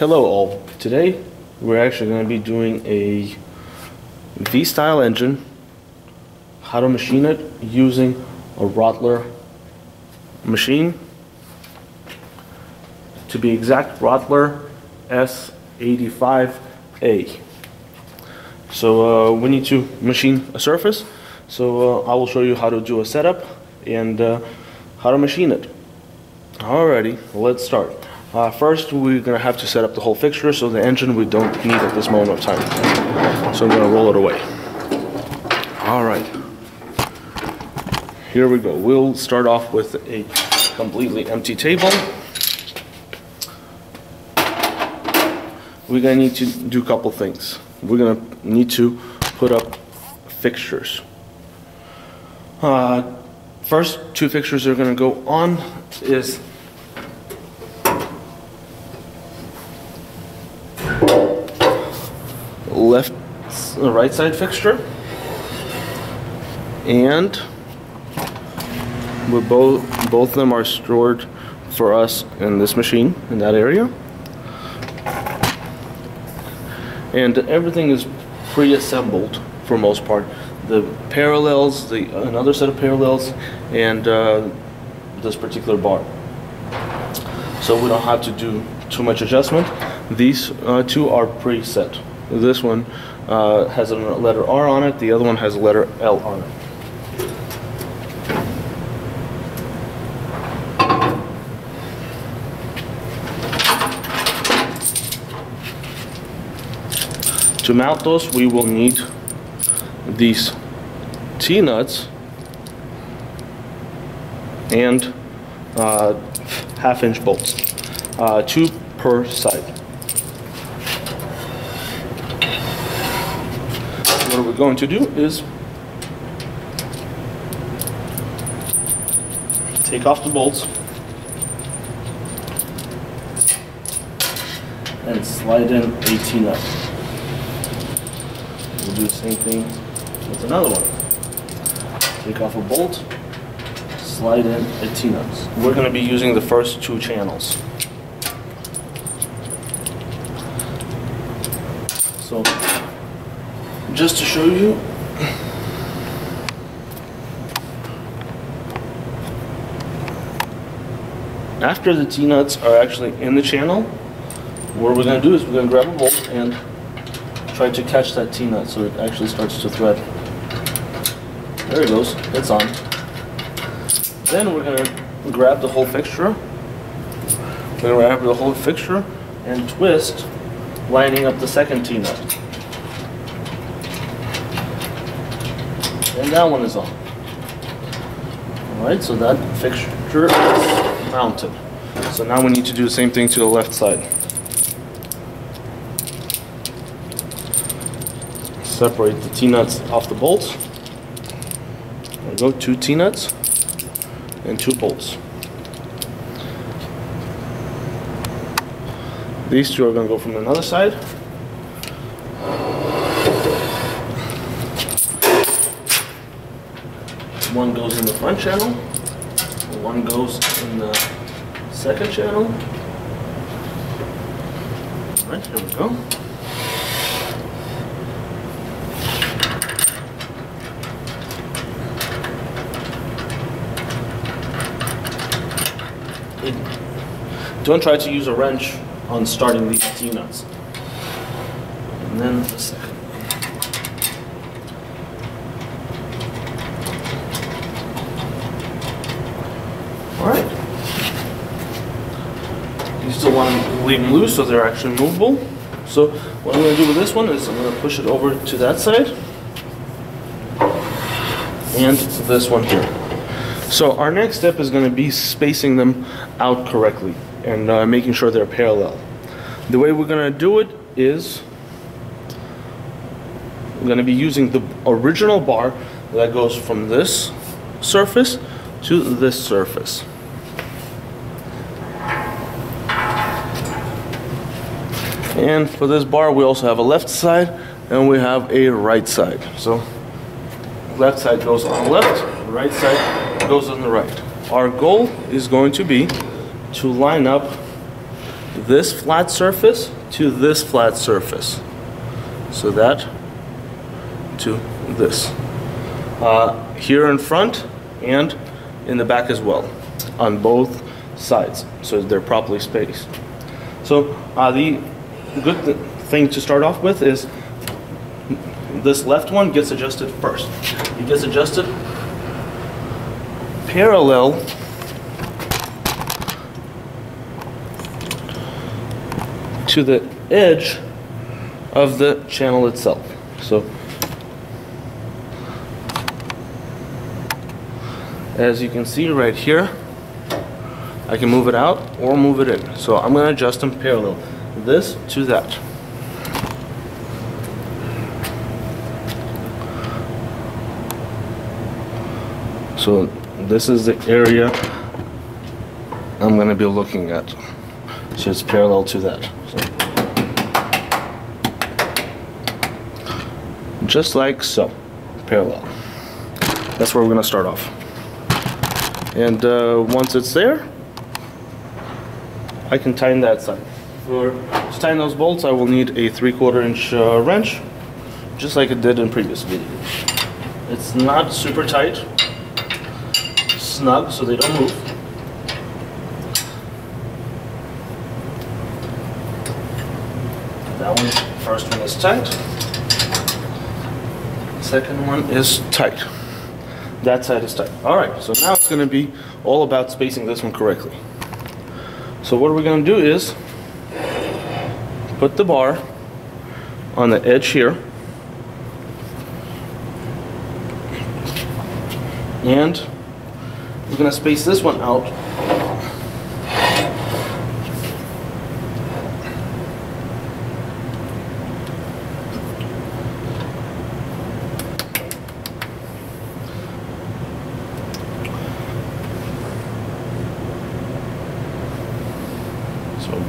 Hello all. Today we're actually going to be doing a V-style engine, how to machine it using a Rottler machine. To be exact, Rottler S85A. So we need to machine a surface. So I will show you how to do a setup and how to machine it. Alrighty, let's start. First, we're going to have to set up the whole fixture, so the engine we don't need at this moment of time. So I'm going to roll it away. Alright, here we go. We'll start off with a completely empty table. We're going to need to do a couple things. We're going to need to put up fixtures. First two fixtures that are going to go on is right side fixture, and both of them are stored for us in this machine in that area, and everything is pre-assembled for most part. The parallels, another set of parallels, and this particular bar. So we don't have to do too much adjustment. These two are preset. This one has a letter R on it, the other one has a letter L on it. To mount those, we will need these T-nuts and half-inch bolts, 2 per side. What we're going to do is take off the bolts and slide in a T-nut. We'll do the same thing with another one. Take off a bolt, slide in a T-nut. We're going to be using the first 2 channels. So, just to show you, after the T-nuts are actually in the channel, what we're going to do is we're going to grab a bolt and try to catch that T-nut so it actually starts to thread. There it goes, it's on. Then we're going to grab the whole fixture. We're going to grab the whole fixture and twist, lining up the second T-nut. And that one is on. Alright, so that fixture is mounted. So now we need to do the same thing to the left side. Separate the T-nuts off the bolts. There we go, 2 T-nuts and 2 bolts. These 2 are going to go from another side. One goes in the front channel, one goes in the second channel. Alright, here we go. Don't try to use a wrench on starting these T-nuts. And then the second. Alright. You still want to leave them loose so they're actually movable. So what I'm going to do with this one is I'm going to push it over to that side and this one here. So our next step is going to be spacing them out correctly and making sure they're parallel. The way we're going to do it is we're going to be using the original bar that goes from this surface to this surface. And for this bar we also have a left side and we have a right side. So left side goes on the left, right side goes on the right. Our goal is going to be to line up this flat surface to this flat surface. So that to this. Here in front and in the back as well, on both sides, so they're properly spaced. So the good thing to start off with is this left one gets adjusted first. It gets adjusted parallel to the edge of the channel itself. So as you can see right here, I can move it out or move it in. So I'm going to adjust them parallel, this to that. So this is the area I'm going to be looking at. So it's parallel to that. So just like so, parallel. That's where we're going to start off. And once it's there, I can tighten that side. To tighten those bolts, I will need a 3/4 inch wrench, just like it did in previous videos. It's not super tight, snug, so they don't move. That one, first one is tight. Second one is tight. That side is tight. Alright, so now it's going to be all about spacing this one correctly. So what we're going to do is put the bar on the edge here, and we're going to space this one out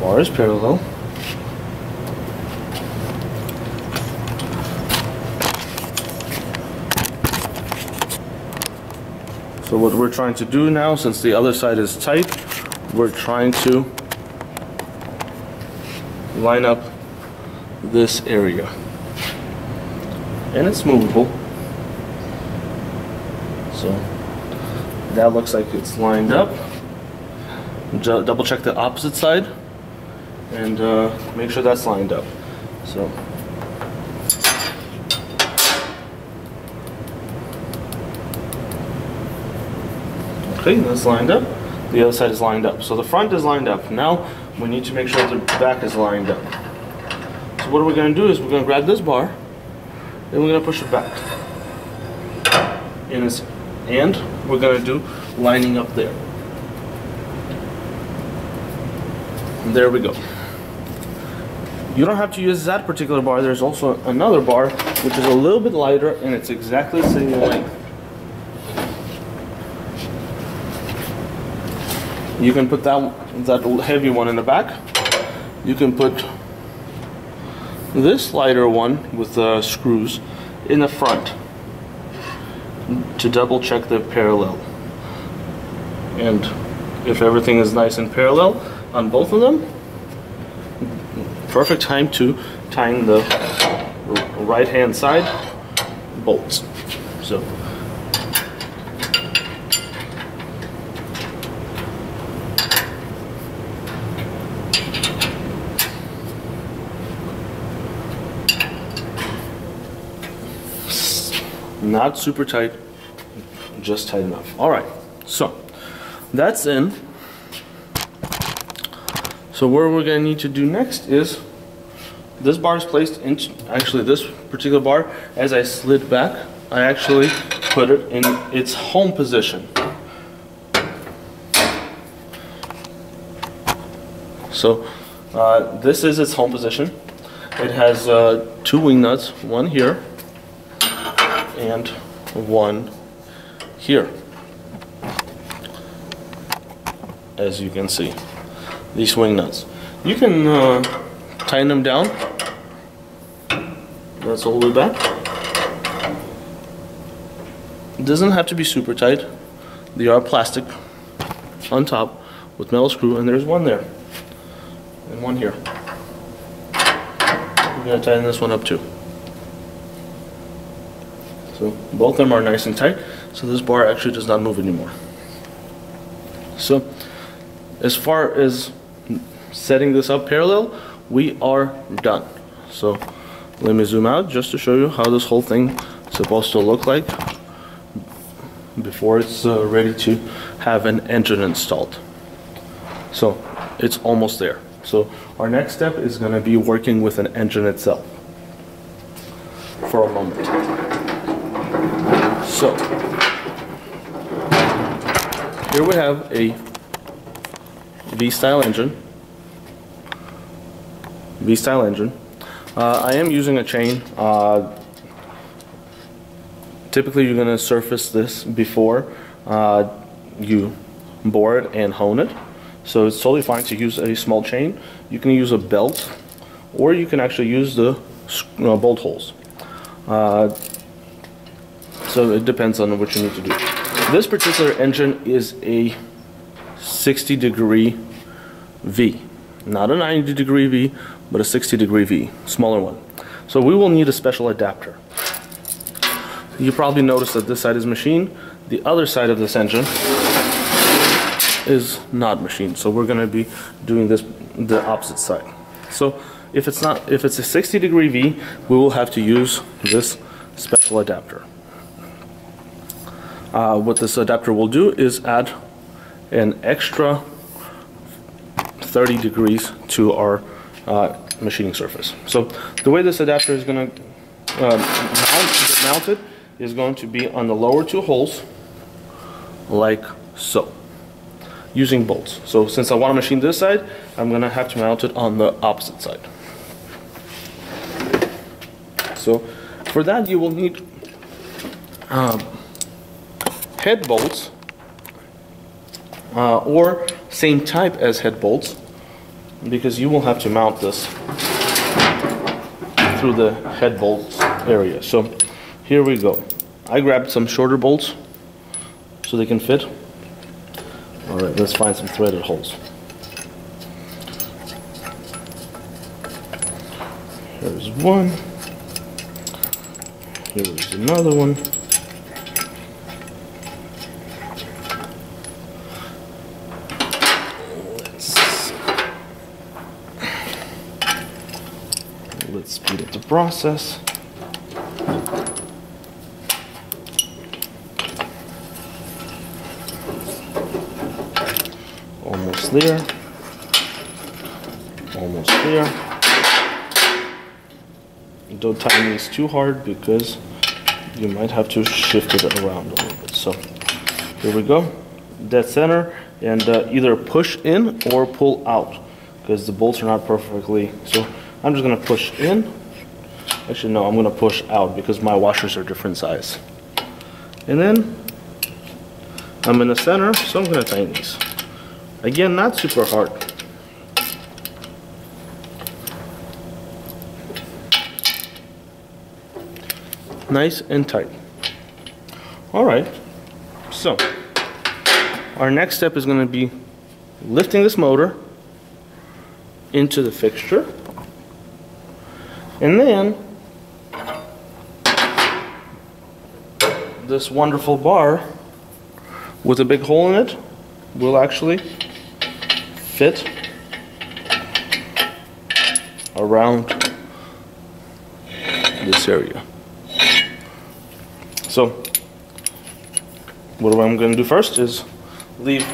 bar is parallel. So what we're trying to do now, since the other side is tight, we're trying to line up this area. And it's movable. So that looks like it's lined up. Double check the opposite side and make sure that's lined up. So okay, that's lined up. The other side is lined up. So the front is lined up. Now we need to make sure the back is lined up. So what we're going to do is we're going to grab this bar and we're going to push it back. And we're going to do lining up there. And there we go. You don't have to use that particular bar. There's also another bar which is a little bit lighter and it's exactly the same length. You can put that heavy one in the back. You can put this lighter one with screws in the front to double check the parallel. And if everything is nice and parallel on both of them, perfect time to tighten the right hand side bolts. So not super tight, just tight enough. All right, so that's in. So what we're going to need to do next is this bar is placed into, actually this particular bar, as I slid back, I actually put it in its home position. So this is its home position. It has two wing nuts, one here and one here, as you can see. These wing nuts. You can tighten them down. That's all the way back. It doesn't have to be super tight. They are plastic on top with metal screw, and there's one there. and one here. We're going to tighten this one up too. So both of them are nice and tight, so this bar actually does not move anymore. So as far as setting this up parallel, we are done. So let me zoom out just to show you how this whole thing is supposed to look like before it's ready to have an engine installed. So it's almost there. So our next step is going to be working with an engine itself for a moment. So here we have a V-style engine. I am using a chain. Typically you're going to surface this before you bore it and hone it. So it's totally fine to use a small chain. You can use a belt, or you can actually use the bolt holes. So it depends on what you need to do. This particular engine is a 60-degree V. Not a 90-degree V, but a 60-degree V, smaller one. So we will need a special adapter. You probably noticed that this side is machined. The other side of this engine is not machined. So we're going to be doing this the opposite side. So if it's a 60-degree V, we will have to use this special adapter. What this adapter will do is add an extra 30 degrees to our machining surface. So the way this adapter is going to get mounted is going to be on the lower two holes, like so, using bolts. So since I want to machine this side, I'm going to have to mount it on the opposite side. So for that you will need head bolts, or same type as head bolts, because you will have to mount this through the head bolts area. So here we go. I grabbed some shorter bolts so they can fit. Alright, let's find some threaded holes. Here's one. Here's another one. Let's speed up the process. Almost there. Almost there. Don't tighten these too hard because you might have to shift it around a little bit. So here we go. Dead center, and either push in or pull out because the bolts are not perfectly. So I'm just going to push in. Actually, no, I'm going to push out because my washers are different size. And then I'm in the center, so I'm going to tighten these. Again, not super hard. Nice and tight. Alright, so our next step is going to be lifting this motor into the fixture. And then this wonderful bar with a big hole in it will actually fit around this area. So what I'm going to do first is leave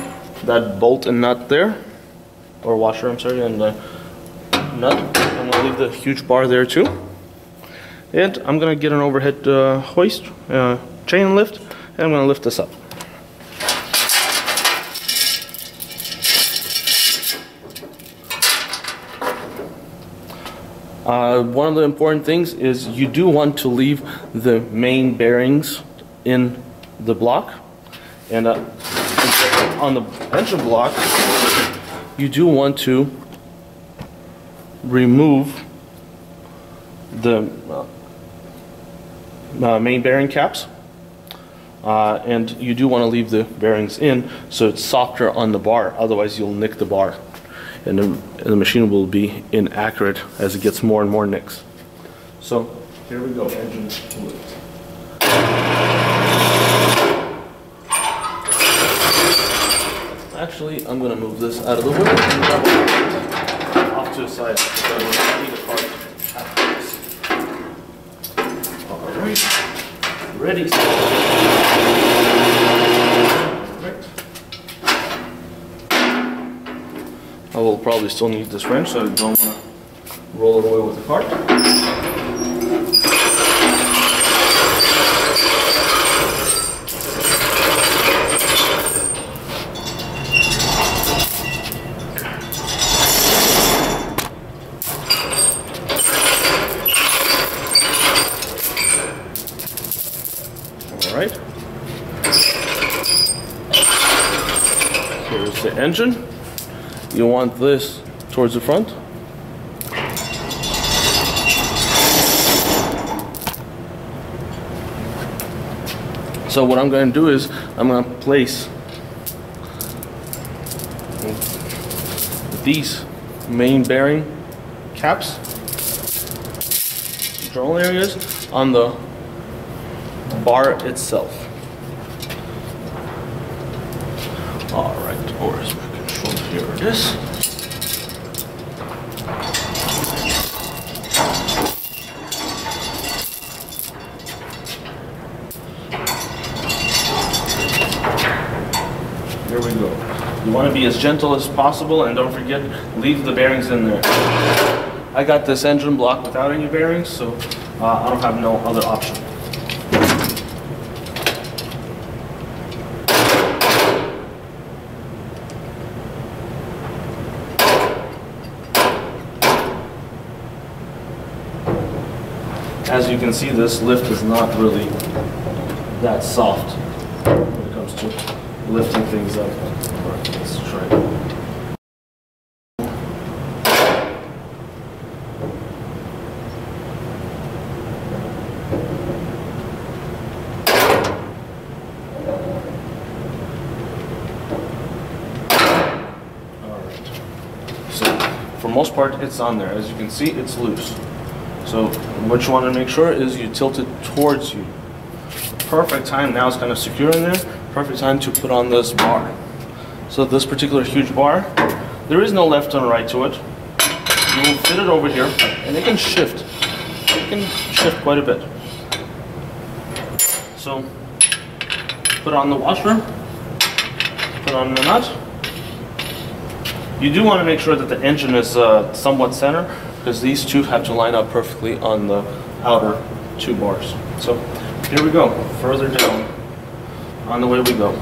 that bolt and nut there, or washer, I'm sorry, and the nut. I'm going to leave the huge bar there too. And I'm going to get an overhead hoist, chain lift, and I'm going to lift this up. One of the important things is you do want to leave the main bearings in the block, and on the engine block you do want to remove the main bearing caps, and you do want to leave the bearings in so it's softer on the bar, otherwise you'll nick the bar. and the machine will be inaccurate as it gets more and more nicks. So here we go, engine lift. Actually, I'm going to move this out of the way and grab it off to the side because I will need a part after this. Alright, ready. I will probably still need this wrench, so I don't want to roll it away with the cart. Alright. Here's the engine. You want this towards the front. So what I'm going to do is I'm going to place these main bearing caps, control areas, on the bar itself. Alright, where's my control? Here it is. Here we go. You want to be as gentle as possible, and don't forget, leave the bearings in there. I got this engine block without any bearings, so I don't have no other option. As you can see, this lift is not really that soft when it comes to lifting things up. Alright, let's try it. Alright. So, for most part, it's on there. As you can see, it's loose. So what you want to make sure is you tilt it towards you. Perfect time, now it's kind of secure in there. Perfect time to put on this bar. So this particular huge bar, there is no left and right to it. You will fit it over here, and it can shift. It can shift quite a bit. So put on the washer, put on the nut. You do want to make sure that the engine is somewhat center, because these two have to line up perfectly on the outer two bars. So here we go, further down, on the way we go.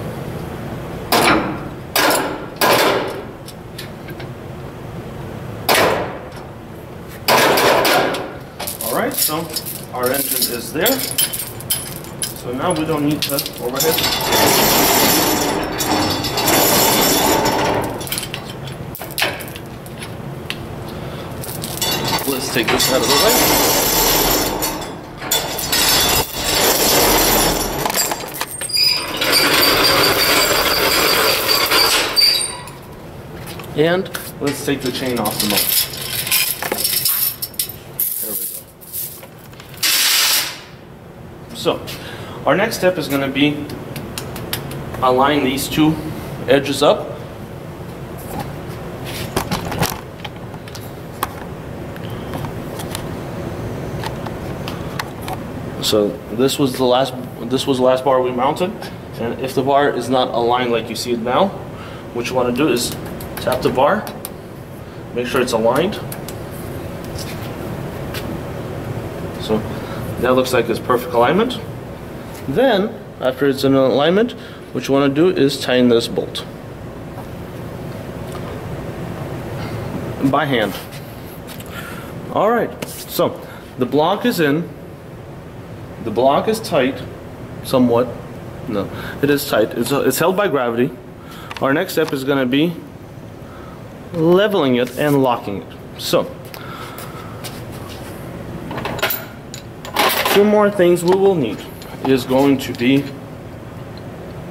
Alright, so our engine is there. So now we don't need to overhead. Let's take this out of the way. And let's take the chain off the motor. There we go. So, our next step is going to be align these two edges up. So this was the last bar we mounted, and if the bar is not aligned like you see it now, what you want to do is tap the bar, make sure it's aligned. So that looks like it's perfect alignment. Then after it's in alignment, what you want to do is tighten this bolt by hand. Alright, so the block is in. The block is tight, somewhat. No, it is tight. It's held by gravity. Our next step is going to be leveling it and locking it. So, two more things we will need is going to be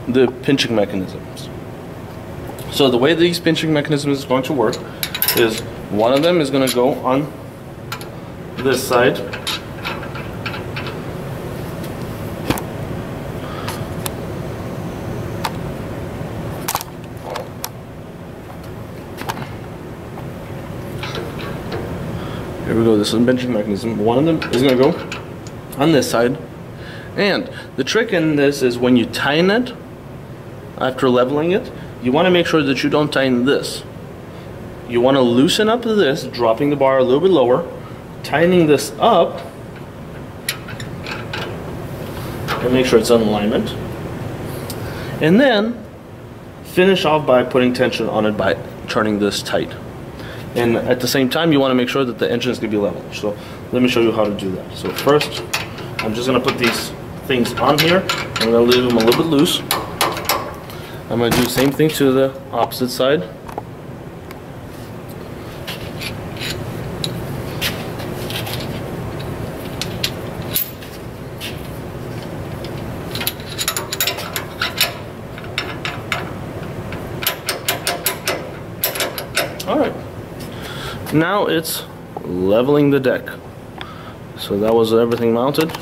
the pinching mechanisms. So the way these pinching mechanisms is going to work is one of them is going to go on this side. Here we go, this is a benching mechanism. One of them is going to go on this side. And the trick in this is when you tighten it, after leveling it, you want to make sure that you don't tighten this. You want to loosen up this, dropping the bar a little bit lower, tightening this up, and make sure it's in alignment. And then finish off by putting tension on it by turning this tight. And at the same time, you want to make sure that the engine is going to be level. So let me show you how to do that. So first, I'm just going to put these things on here. I'm going to leave them a little bit loose. I'm going to do the same thing to the opposite side. Alright, now it's leveling the deck. So that was everything mounted.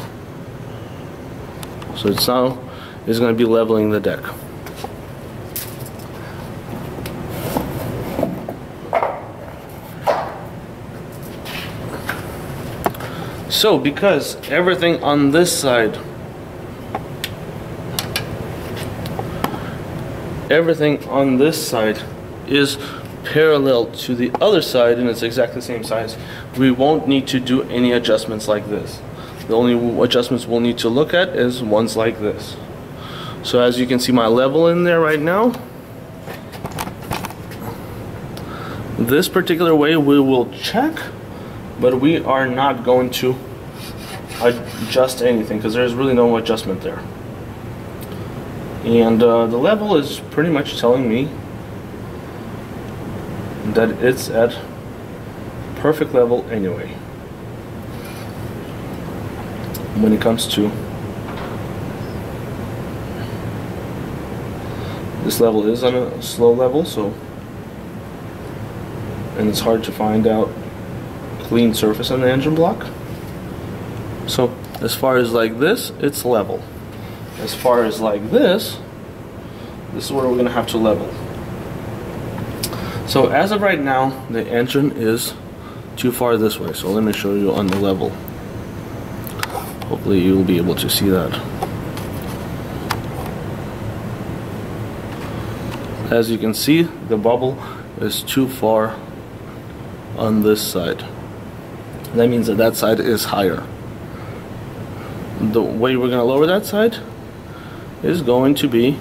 So it's now is going to be leveling the deck. So because everything on this side is parallel to the other side and it's exactly the same size, we won't need to do any adjustments like this. The only adjustments we'll need to look at is ones like this. So as you can see my level in there right now, this particular way we will check, but we are not going to adjust anything because there's really no adjustment there. And the level is pretty much telling me that it's at perfect level anyway. When it comes to this level is on a slow level, so, and it's hard to find out clean surface on the engine block. So as far as like this, it's level. As far as like this is where we're going to have to level. So as of right now, the engine is too far this way. So let me show you on the level. Hopefully you'll be able to see that. As you can see, the bubble is too far on this side. That means that that side is higher. The way we're going to lower that side is going to be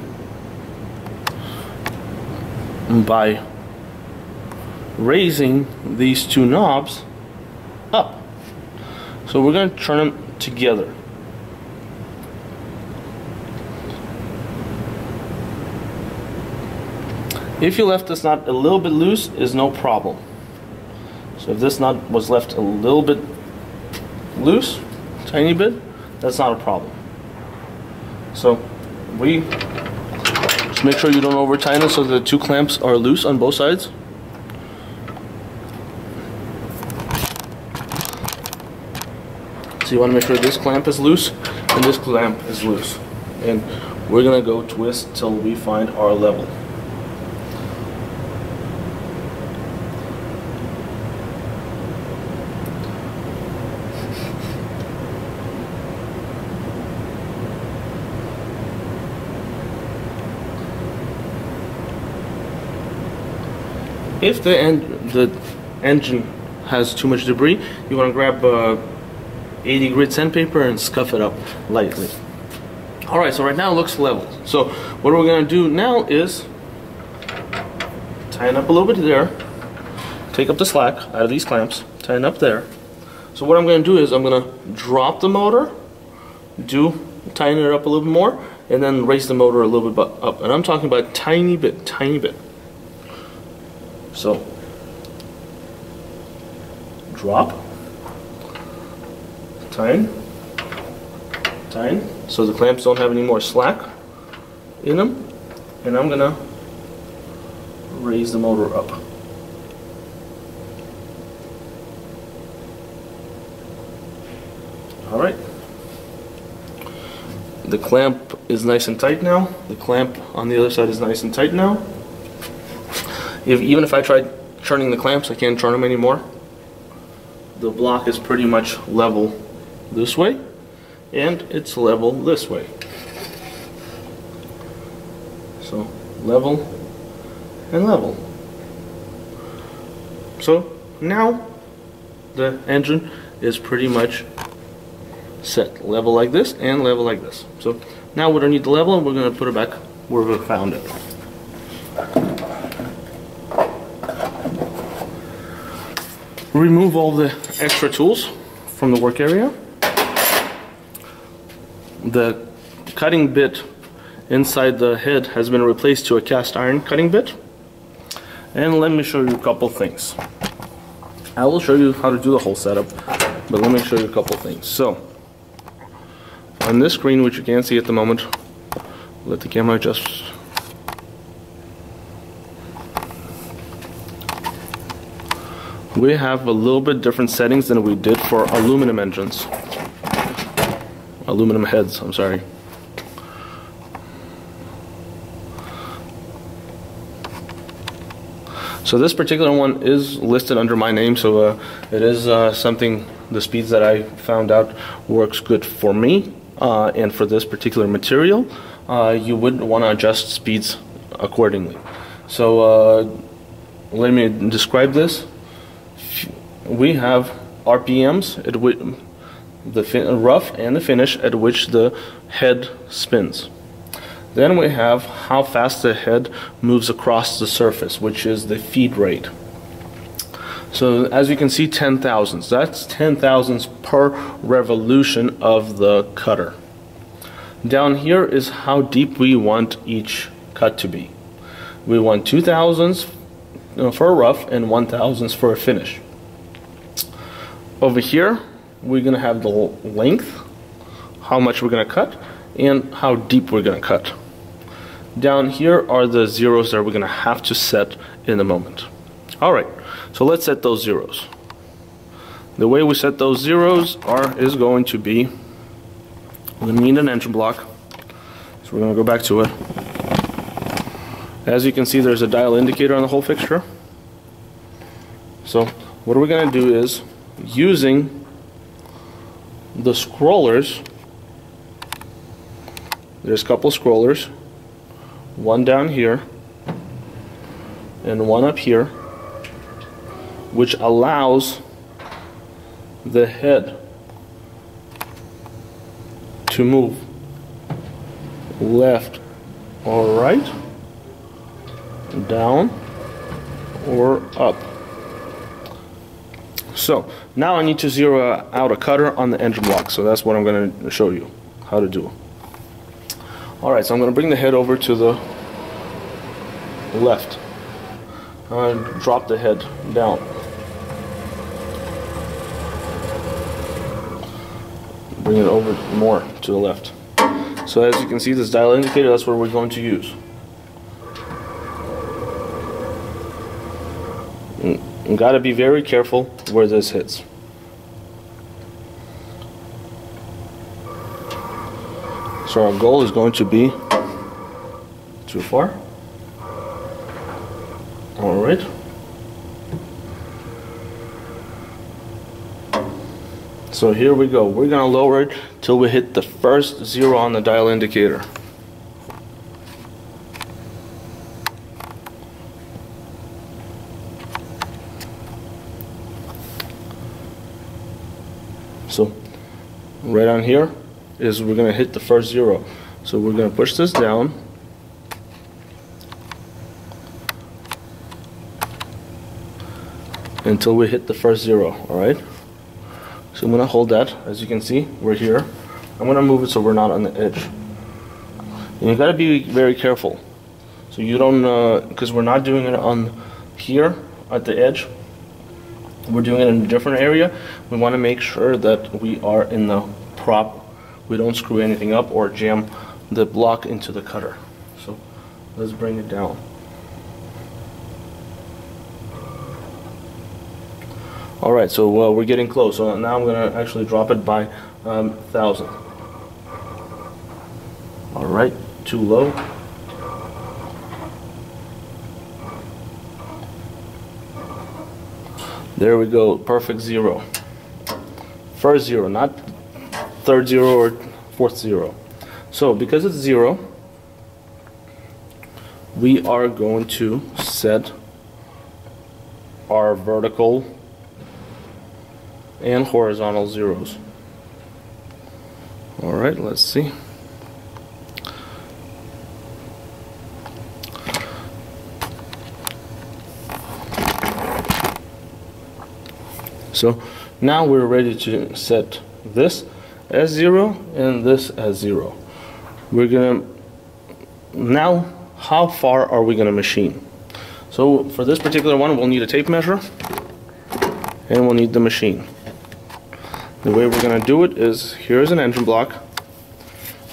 by raising these two knobs up. So we're going to turn them together. If you left this knot a little bit loose, is no problem. So if this knot was left a little bit loose, tiny bit, that's not a problem. So we just make sure you don't over tighten it so the two clamps are loose on both sides. So you want to make sure this clamp is loose and this clamp is loose. And we're going to go twist till we find our level. If the engine has too much debris, you want to grab 80 grit sandpaper and scuff it up lightly. Alright, so right now it looks level. So what we're going to do now is tighten up a little bit there, take up the slack out of these clamps, tighten up there. So what I'm going to do is I'm going to drop the motor, tighten it up a little bit more, and then raise the motor a little bit up. And I'm talking about a tiny bit, tiny bit. So, drop, tighten, so the clamps don't have any more slack in them, and I'm gonna raise the motor up. Alright. The clamp is nice and tight now. The clamp on the other side is nice and tight now. Even if I tried turning the clamps, I can't turn them anymore. The block is pretty much level this way, and it's level this way. So level and level. So now the engine is pretty much set. Level like this and level like this. So now we don't need the level, and we're going to put it back where we found it. Remove all the extra tools from the work area. The cutting bit inside the head has been replaced to a cast iron cutting bit. And let me show you a couple things. I will show you how to do the whole setup, but let me show you a couple things. So, on this screen, which you can't see at the moment, let the camera adjust. We have a little bit different settings than we did for aluminum engines. Aluminum heads, I'm sorry. So this particular one is listed under my name, so it is something, the speeds that I found out works good for me, and for this particular material, you would want to adjust speeds accordingly. So let me describe this. We have RPMs at which the rough and the finish at which the head spins. Then we have how fast the head moves across the surface, which is the feed rate. So as you can see, 10 thousandths. That's 10 thousandths per revolution of the cutter. Down here is how deep we want each cut to be. We want 2 thousandths for a rough and 1 thousandths for a finish. Over here, we're going to have the length, how much we're going to cut, and how deep we're going to cut. Down here are the zeros that we're going to have to set in a moment. Alright, so let's set those zeros. The way we set those zeros is going to be, we're going to need an engine block, so we're going to go back to it. As you can see, there's a dial indicator on the whole fixture. So what we're going to do is, using the scrollers, there's a couple scrollers, one down here and one up here, which allows the head to move left or right, down or up. So now I need to zero out a cutter on the engine block, so that's what I'm going to show you how to do. Alright, so I'm going to bring the head over to the left. I'm going to drop the head down. Bring it over more to the left. So as you can see, this dial indicator, that's what we're going to use. You got to be very careful where this hits. So our goal is going to be too far. Alright. So here we go. We're going to lower it till we hit the first zero on the dial indicator. So right on here is we're going to hit the first zero. So we're going to push this down until we hit the first zero. Alright, so I'm going to hold that. As you can see, we're here. I'm going to move it so we're not on the edge. And you got to be very careful so you don't, because we're not doing it on here at the edge, we're doing it in a different area. We want to make sure that we are in the prop, we don't screw anything up or jam the block into the cutter. So let's bring it down. Alright, so we're getting close. So now I'm going to actually drop it by 1,000. All right, too low. There we go, perfect zero. First zero, not third zero or fourth zero. So because it's zero, we are going to set our vertical and horizontal zeros. All right, let's see. So now we're ready to set this as 0 and this as 0. We're gonna, now how far are we gonna machine? So for this particular one, we'll need a tape measure and we'll need the machine. The way we're gonna do it is, here's an engine block.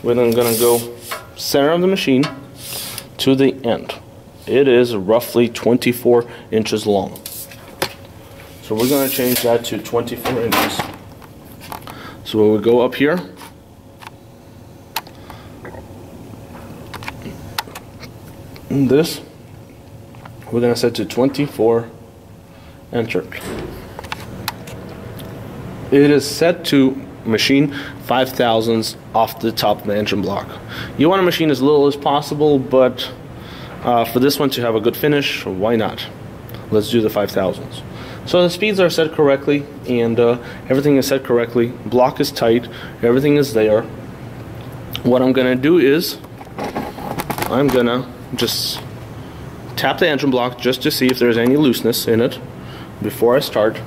We're then gonna go center of the machine to the end. It is roughly 24 inches long. So we're going to change that to 24 inches. So we'll go up here. And this, we're going to set to 24, enter. It is set to machine 5/1000ths off the top of the engine block. You want to machine as little as possible, but for this one to have a good finish, why not? Let's do the 5/1000ths. So the speeds are set correctly, and everything is set correctly. Block is tight, everything is there. What I'm gonna do is, I'm gonna just tap the engine block just to see if there's any looseness in it before I start.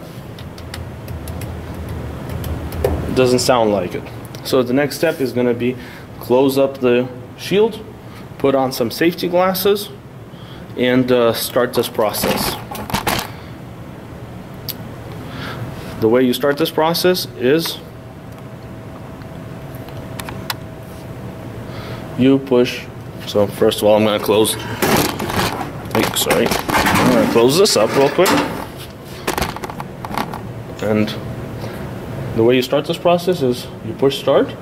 It doesn't sound like it. So the next step is gonna be close up the shield, put on some safety glasses, and start this process. The way you start this process is you push. So first of all, I'm going to close. Sorry, I'm going to close this up real quick. And the way you start this process is you push start.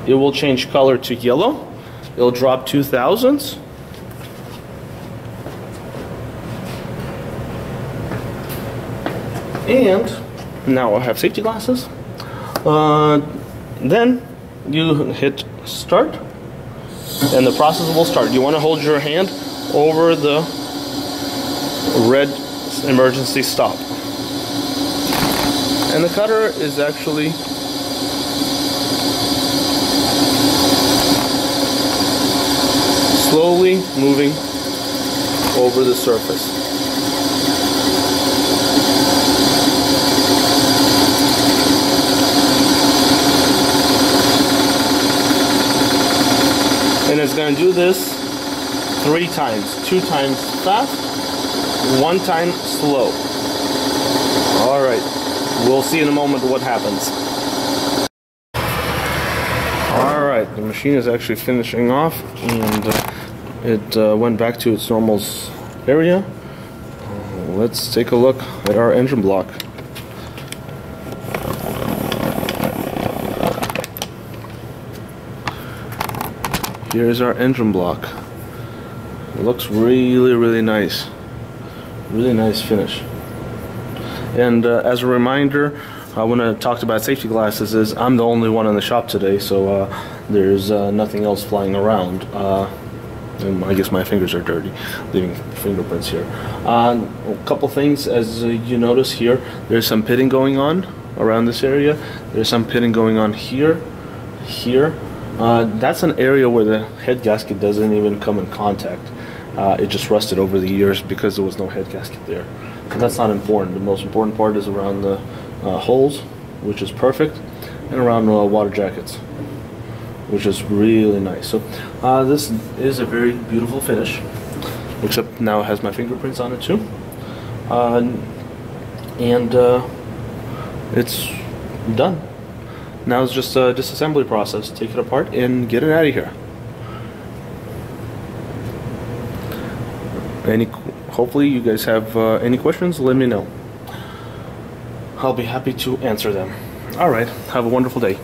It will change color to yellow. It'll drop 2/1000ths. And now I have safety glasses. Then you hit start and the process will start. You want to hold your hand over the red emergency stop. And the cutter is actually slowly moving over the surface. And it's going to do this 3 times. 2 times fast, 1 time slow. Alright, we'll see in a moment what happens. Alright, the machine is actually finishing off, and it went back to its normal area. Let's take a look at our engine block. Here's our engine block. It looks really nice. Really nice finish. And as a reminder, when I talked about safety glasses, is I'm the only one in the shop today, so there's nothing else flying around. And I guess my fingers are dirty, leaving fingerprints here. A couple things, as you notice here, there's some pitting going on around this area. There's some pitting going on here, here. That's an area where the head gasket doesn't even come in contact. It just rusted over the years because there was no head gasket there. But that's not important. The most important part is around the holes, which is perfect, and around water jackets, which is really nice. So this is a very beautiful finish, except now it has my fingerprints on it too. And it's done. Now it's just a disassembly process. Take it apart and get it out of here. Hopefully you guys have any questions, let me know. I'll be happy to answer them. All right, have a wonderful day.